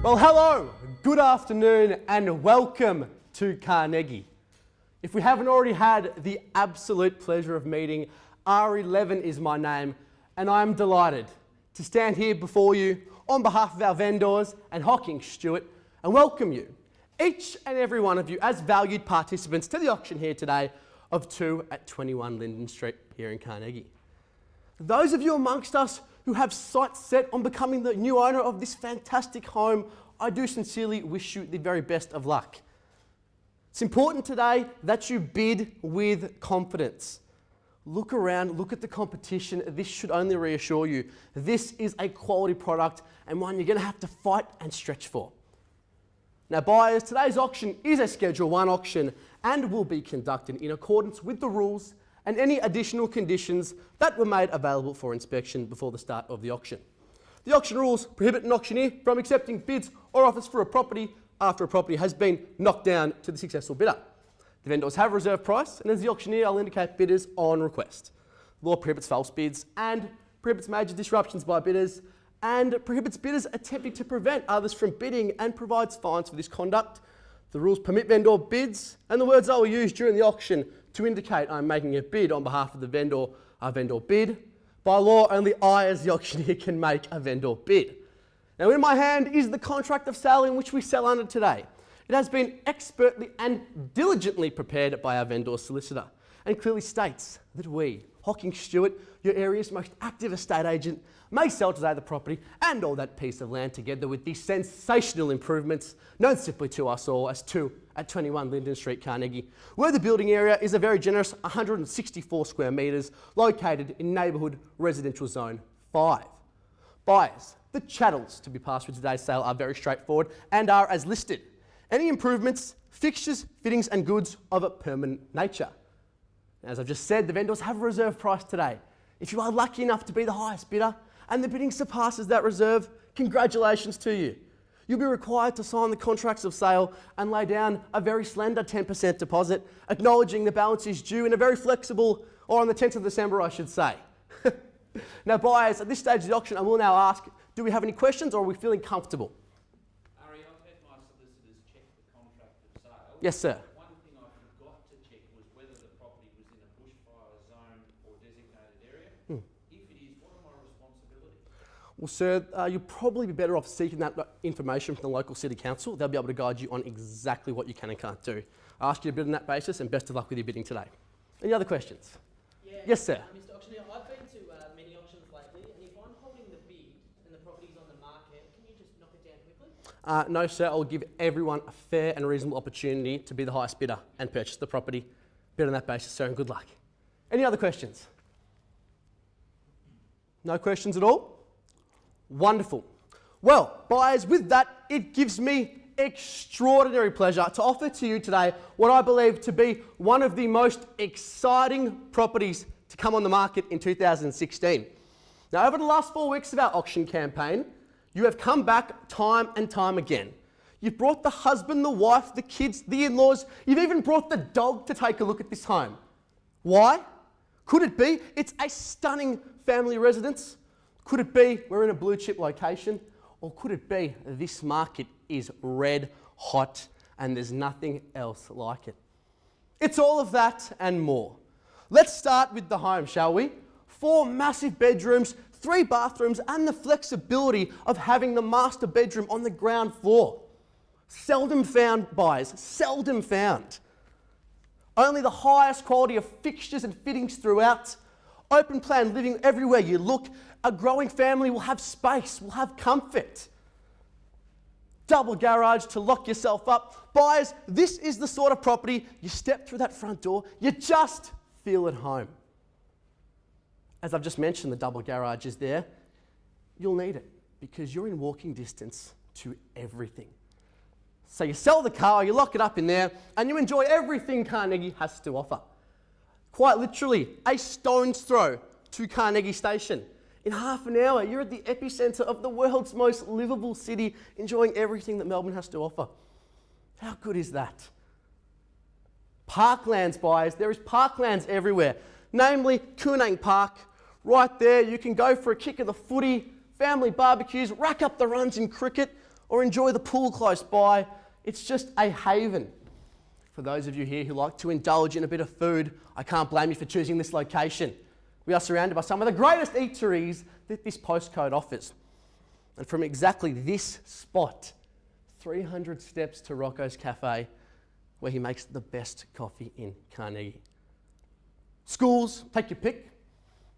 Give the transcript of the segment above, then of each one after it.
Well, hello, good afternoon, and welcome to Carnegie. If we haven't already had the absolute pleasure of meeting, R11 is my name, and I'm delighted to stand here before you on behalf of our vendors and Hocking Stewart and welcome you, each and every one of you, as valued participants to the auction here today of 2 at 21 Linden Street here in Carnegie. Those of you amongst us who have sights set on becoming the new owner of this fantastic home, I do sincerely wish you the very best of luck. It's important today that you bid with confidence. Look around, look at the competition. This should only reassure you. This is a quality product and one you're going to have to fight and stretch for. Now buyers, today's auction is a Schedule 1 auction and will be conducted in accordance with the rules and any additional conditions that were made available for inspection before the start of the auction. The auction rules prohibit an auctioneer from accepting bids or offers for a property after a property has been knocked down to the successful bidder. The vendors have a reserve price, and as the auctioneer, I'll indicate bidders on request. The law prohibits false bids and prohibits major disruptions by bidders and prohibits bidders attempting to prevent others from bidding and provides fines for this conduct. The rules permit vendor bids, and the words I will use during the auction to indicate I'm making a bid on behalf of the vendor are vendor bid. By law, only I as the auctioneer can make a vendor bid. Now in my hand is the contract of sale in which we sell under today. It has been expertly and diligently prepared by our vendor solicitor and clearly states that we, Hocking Stewart, your area's most active estate agent, may sell today the property and all that piece of land together with these sensational improvements known simply to us all as 2 at 21 Linden Street, Carnegie, where the building area is a very generous 164 square metres located in neighbourhood residential zone 5. Buyers, the chattels to be passed with today's sale are very straightforward and are as listed. Any improvements, fixtures, fittings and goods of a permanent nature. As I've just said, the vendors have a reserve price today. If you are lucky enough to be the highest bidder and the bidding surpasses that reserve, congratulations to you. You'll be required to sign the contracts of sale and lay down a very slender 10% deposit, acknowledging the balance is due in a very flexible, or on the 10th of December I should say. Now buyers, at this stage of the auction, I will now ask, do we have any questions or are we feeling comfortable? Ari, I've had my solicitors check the contract of sale. Yes, sir. One thing I forgot to check was whether the property was in a bushfire zone or designated area. If it is, what are my responsibilities? Well, sir, you'll probably be better off seeking that information from the local city council. They'll be able to guide you on exactly what you can and can't do. I ask you to bid on that basis and best of luck with your bidding today. Any other questions? Yeah. Yes, sir. Mr. Auctioneer, I've been to many auctions lately, and if I'm holding the bid and the property's on the market, can you just knock it down quickly? No, sir. I'll give everyone a fair and reasonable opportunity to be the highest bidder and purchase the property. Bid on that basis, sir, and good luck. Any other questions? No questions at all? Wonderful. Well, buyers, with that, it gives me extraordinary pleasure to offer to you today what I believe to be one of the most exciting properties to come on the market in 2016. Now, over the last 4 weeks of our auction campaign, you have come back time and time again. You've brought the husband, the wife, the kids, the in-laws, you've even brought the dog to take a look at this home. Why? Could it be it's a stunning family residence? Could it be we're in a blue chip location? Or could it be this market is red hot and there's nothing else like it? It's all of that and more. Let's start with the home, shall we? 4 massive bedrooms, 3 bathrooms, and the flexibility of having the master bedroom on the ground floor. Seldom found, buyers, seldom found. Only the highest quality of fixtures and fittings throughout. Open plan living everywhere you look. A growing family will have space, will have comfort. Double garage to lock yourself up. Buyers, this is the sort of property you step through that front door, you just feel at home. As I've just mentioned, the double garage is there. You'll need it because you're in walking distance to everything. So you sell the car, you lock it up in there, and you enjoy everything Carnegie has to offer. Quite literally, a stone's throw to Carnegie Station. In half an hour, you're at the epicentre of the world's most livable city, enjoying everything that Melbourne has to offer. How good is that? Parklands, buyers. There is parklands everywhere, namely Koonang Park. Right there, you can go for a kick of the footy, family barbecues, rack up the runs in cricket, or enjoy the pool close by. It's just a haven. For those of you here who like to indulge in a bit of food, I can't blame you for choosing this location. We are surrounded by some of the greatest eateries that this postcode offers. And from exactly this spot, 300 steps to Rocco's Cafe, where he makes the best coffee in Carnegie. Schools, take your pick,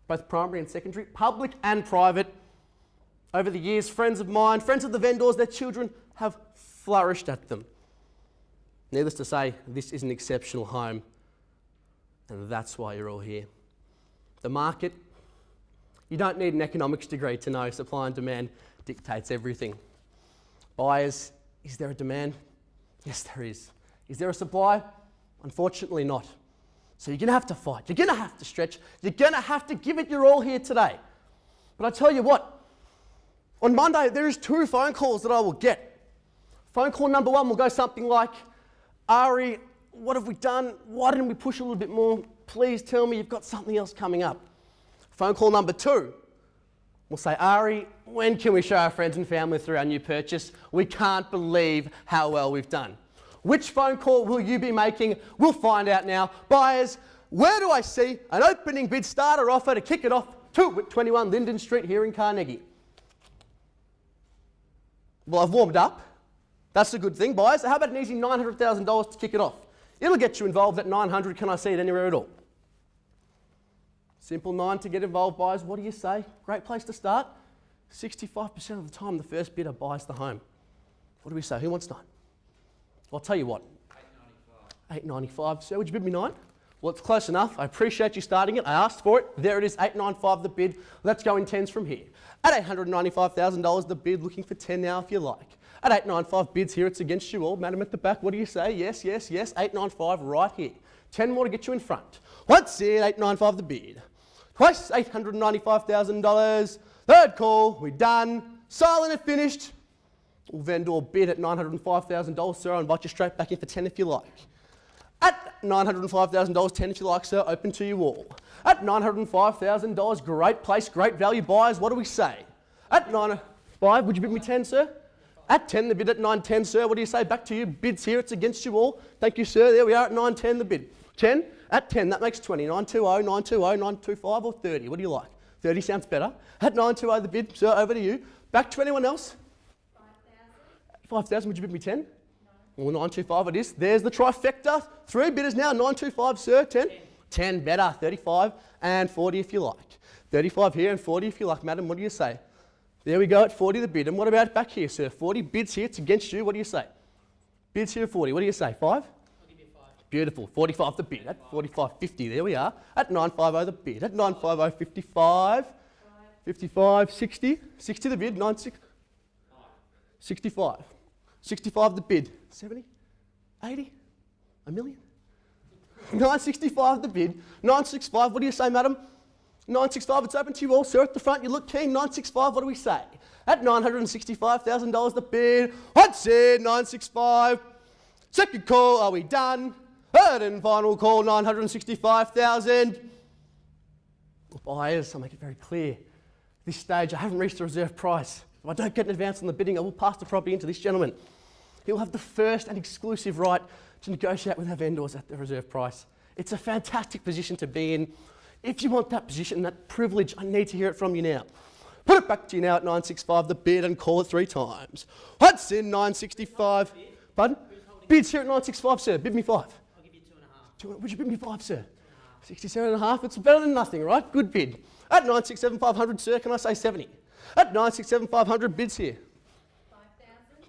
both primary and secondary, public and private. Over the years, friends of mine, friends of the vendors, their children have flourished at them. Needless to say, this is an exceptional home, and that's why you're all here. The market, you don't need an economics degree to know supply and demand dictates everything. Buyers, is there a demand? Yes, there is. Is there a supply? Unfortunately not. So you're going to have to fight. You're going to have to stretch. You're going to have to give it your all here today. But I tell you what, on Monday, there is 2 phone calls that I will get. Phone call number 1 will go something like, Ari, what have we done? Why didn't we push a little bit more? Please tell me you've got something else coming up. Phone call number 2 will say, Ari, when can we show our friends and family through our new purchase? We can't believe how well we've done. Which phone call will you be making? We'll find out now. Buyers, where do I see an opening bid starter offer to kick it off to 21 Linden Street here in Carnegie? Well, I've warmed up. That's a good thing, buyers. How about an easy $900,000 to kick it off? It'll get you involved at 900. Can I see it anywhere at all? Simple 9 to get involved, buyers. What do you say? Great place to start. 65% of the time, the first bidder buys the home. What do we say? Who wants 9? I'll tell you what. $895. So would you bid me 9? Well, it's close enough. I appreciate you starting it. I asked for it. There it is, $895 the bid. Let's go in 10s from here. At $895,000 the bid, looking for 10 now if you like. At 895 bids here, it's against you all. Madam at the back, what do you say? Yes, yes, yes. 895 right here. 10 more to get you in front. Once in, 895 the bid. Twice, $895,000. Third call, we're done. Silent and finished. Vendor bid at $905,000, sir. I'll invite you straight back in for 10 if you like. At $905,000, 10 if you like, sir. Open to you all. At $905,000, great place, great value. Buyers, what do we say? At 905, would you bid me 10, sir? At 10, the bid at 910, sir. What do you say? Back to you. Bids here, it's against you all. Thank you, sir. There we are at 910, the bid. 10, at 10, that makes 20. 920, 920, 925 or 30. What do you like? 30 sounds better. At 920, the bid, sir, over to you. Back to anyone else? 5,000, would you bid me 10? No. Well, 925 it is. There's the trifecta. 3 bidders now, 925, sir. 10? 10, better. 35 and 40 if you like. 35 here and 40 if you like. Madam, what do you say? There we go at 40 the bid. And what about back here, sir? 40 bids here, it's against you. What do you say? Bids here 40. What do you say? 5? I'll give you 5. Beautiful. 45 the bid. At 45.50, there we are. At 950 the bid. At 950, 55. 55, 60. 60 the bid. 96. 65. 65 the bid. 70? 80? A million? 965 the bid. 965, what do you say, madam? 965, it's open to you all, sir. At the front, you look keen. 965, what do we say? At $965,000 the bid. What's in? 965. Second call, are we done? Third and final call, 965,000. Buyers, I'll make it very clear. At this stage, I haven't reached the reserve price. If I don't get an advance on the bidding, I will pass the property into this gentleman. He'll have the first and exclusive right to negotiate with our vendors at the reserve price. It's a fantastic position to be in. If you want that position, that privilege, I need to hear it from you now. Put it back to you now at 965 the bid and call it 3 times. What's in 965? Pardon? Bids here at 965, sir. Bid me 5. I'll give you 2.5. Would you bid me 5, sir? 67.5. It's better than nothing, right? Good bid. At 967,500, sir, can I say 70? At 967,500 bids here. 5,000.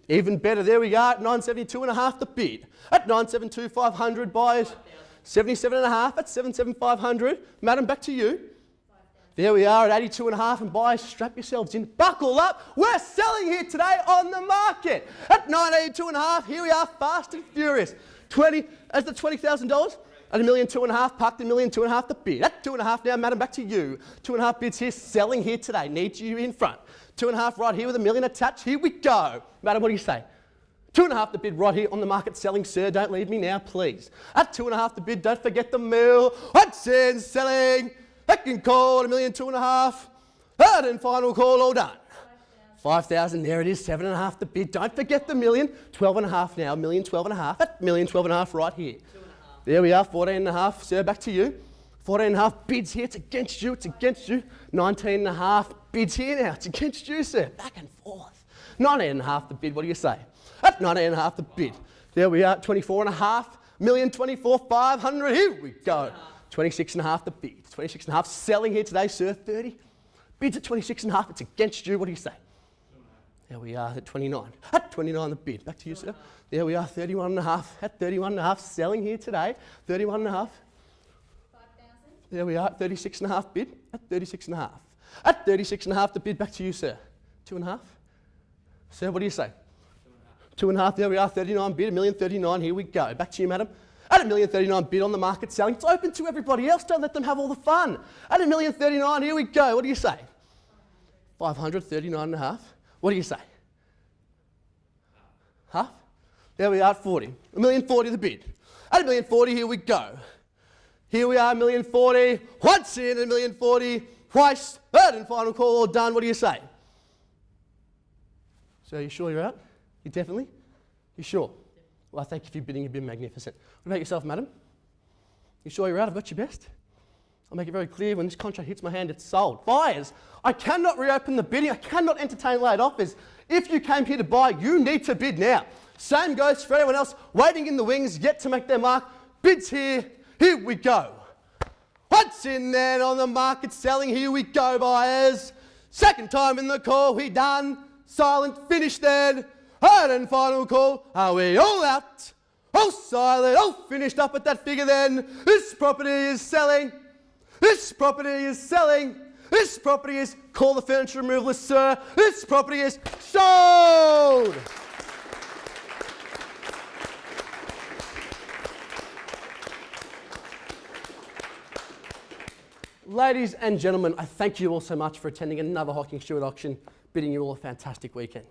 Even better, there we are at 972.5 the bid. At 972,500 buyers. 77.5 at 77,500. Madam, back to you. 5,000. There we are at 82.5 and buyers, strap yourselves in. Buckle up. We're selling here today on the market. At 982.5, here we are, fast and furious. 20, as the $20,000. At $1.2 million, parked $1.2 million the bid. At 2.5 now, madam, back to you. 2.5 bids here, selling here today. Need you in front. 2.5 right here with $1 million attached. Here we go. Madam, what do you say? 2.5 the bid right here on the market selling, sir. Don't leave me now, please. At 2.5 the bid, don't forget the mill. What's in selling? Second call at $1.2 million. Third and final call, all done. 5,000, there it is, 7.5 the bid. Don't forget the million, 12.5 now, million, 12.5. That million, 12.5 right here. 2.5. There we are, 14.5. Sir, back to you. 14.5 bids here, it's against you, it's against you. 19.5 bids here now, it's against you, sir. Back and forth. 19.5 the bid, what do you say? At 19.5 the bid. There we are, 24.5, million, 24,500, here we go. 26.5 the bid. 26.5 selling here today, sir, 30. Bids at 26.5, it's against you, what do you say? There we are at 29. At 29 the bid. Back to you, sir. There we are, 31.5. At 31.5 selling here today. 31.5. 5,000. There we are, at 36.5 bid. At 36.5. At 36.5 the bid. Back to you, sir. 2.5. Sir, what do you say? 2.5. There we are, 39 bid. 1,039,000. Here we go. Back to you, madam. At 1,039,000 bid on the market selling. It's open to everybody else. Don't let them have all the fun. At 1,039,000. Here we go. What do you say? 500. 39.5. What do you say? Half? There we are at 40. 1,040,000 the bid. At 1,040,000, here we go. Here we are, 1,040,000. Once in, 1,040,000. Twice. Third and final call, all done. What do you say? So you sure you're out? You definitely? You sure? Well, I thank you for your bidding. You've been magnificent. What about yourself, madam? You sure you're out? I've got your best. I'll make it very clear, when this contract hits my hand, it's sold. Buyers, I cannot reopen the bidding. I cannot entertain late offers. If you came here to buy, you need to bid now. Same goes for anyone else waiting in the wings, yet to make their mark. Bids here. Here we go. Once in there on the market selling. Here we go, buyers. Second time in the call. We done. Silent. Finished then. Third and final call. Are we all out? All silent. All finished up at that figure then. This property is selling. This property is selling. This property is, call the furniture removalist, sir. This property is sold. Ladies and gentlemen, I thank you all so much for attending another Hocking Stewart auction. Bidding you all a fantastic weekend.